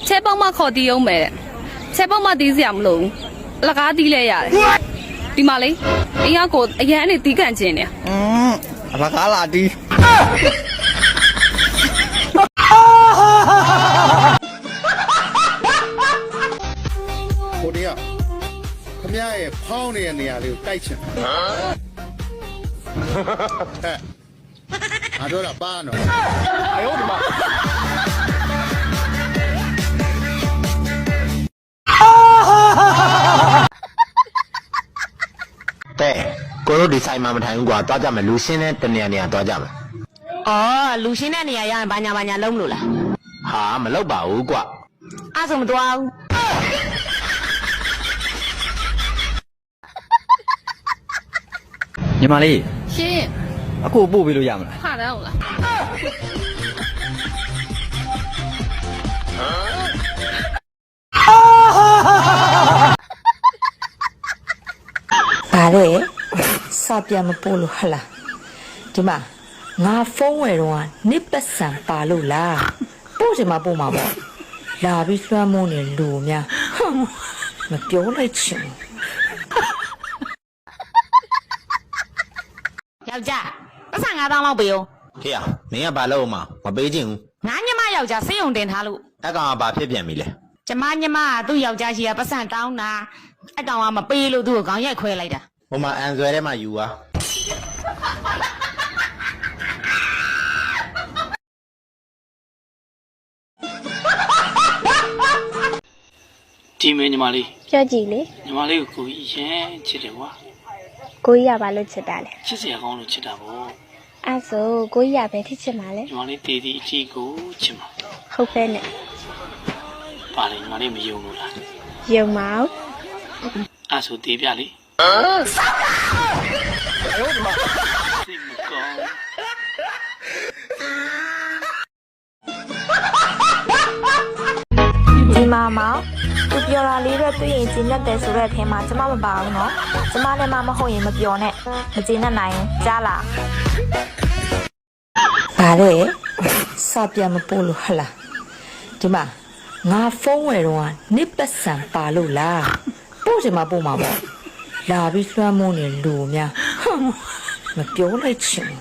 车帮忙考的有没？车帮忙的是也没弄，那家的嘞呀？ဒီမှာလေအရင်ကအရင်နဲ့တီးကန်ခြင်းနေราคาหลาดีကိုတည်းကခမရဲ့ဖောင်းနေတဲ့နေရာလေးကိုတိုက်ချင်ဟဲ့ငါတို့ကပါနော်အယောဒီမှာတဲ့ကိုတို့ဒီဆိုင်မှာမထိုင်ဘူးကွာတွားကြမယ်လူရှင်းတဲ့တနေရာတွားကြမယ်အော်လူရှင်းတဲ့နေရာရရင်ဘာညာလုံးမလို့လားဟာမလုပ်ပါဘူးကွာအဲ့ဆိုမသွားဘူးညီမလေးရှင်းအခုပို့ပေးလို့ရမလားဟာတော့လားဘာလဲစာပြန်မပို့လို့ဟလားဒီမှာငါဖုန်းဝယ်တော့နစ်ပတ်စံပါလို့လားပို့ချင်မှပို့မှာပေါ့လာပြီးလွှမ်းမိုးနေလူများမပြောလိုက်ချင်ယောက်ျားပတ်စံ9000လောက်ပေးဦးဖေရမင်းကဘာလုပ်မှာမပေးချင်ဘူးငါညမယောက်ျားစေးုံတင်ထားလို့အဲ့ကောင်ကဘာဖြစ်ပြန်ပြီလဲကျမညမကသူ့ယောက်ျားရှိကပတ်စံတောင်းတာအဲ့ကောင်ကမပေးလို့သူ့ကိုခေါင်းရိုက်ခွဲလိုက်တာဟိုမှာအန်ဆွဲထဲမှာယူပါဒီမင်းညီမလေးပြောကြည့်လေညီမလေးကိုကိုကြီးရင်ချစ်တယ်ကွာကိုကြီးကဘာလို့ချစ်တာလဲချစ်စရာကောင်းလို့ချစ်တာပေါ့အဲ့ဆိုကိုကြီးကပဲထိချစ်မှာလဲညီမလေးတေးတီအထီးကိုချစ်မှာဟုတ်ပဲနဲ့ပါလေညီမလေးမယုံလို့လားယုံပါဦးအဲ့ဆိုတေးပြလေစိတ်မကောင်းဒီမှာမောင်သူပြောတာလေးတော့တွေ့ရင်ကျဉ်းတယ်ဆိုတဲ့အထင်မှာကျမမပါဘူးနော်ကျမလည်းမဟုတ်ရင်မပြောနဲ့မကျဉ်းနိုင်ကြားလားဘာလဲစာပြန်မပို့လို့ဟလားဒီမှာငါဖုန်းဝယ်တော့နစ်ပတ်စံပါလို့လားပို့ချင်မှပို့မှာပေါ့လာပြီးလွှမ်းမိုးနေလူများမပြောလိုက်ချင်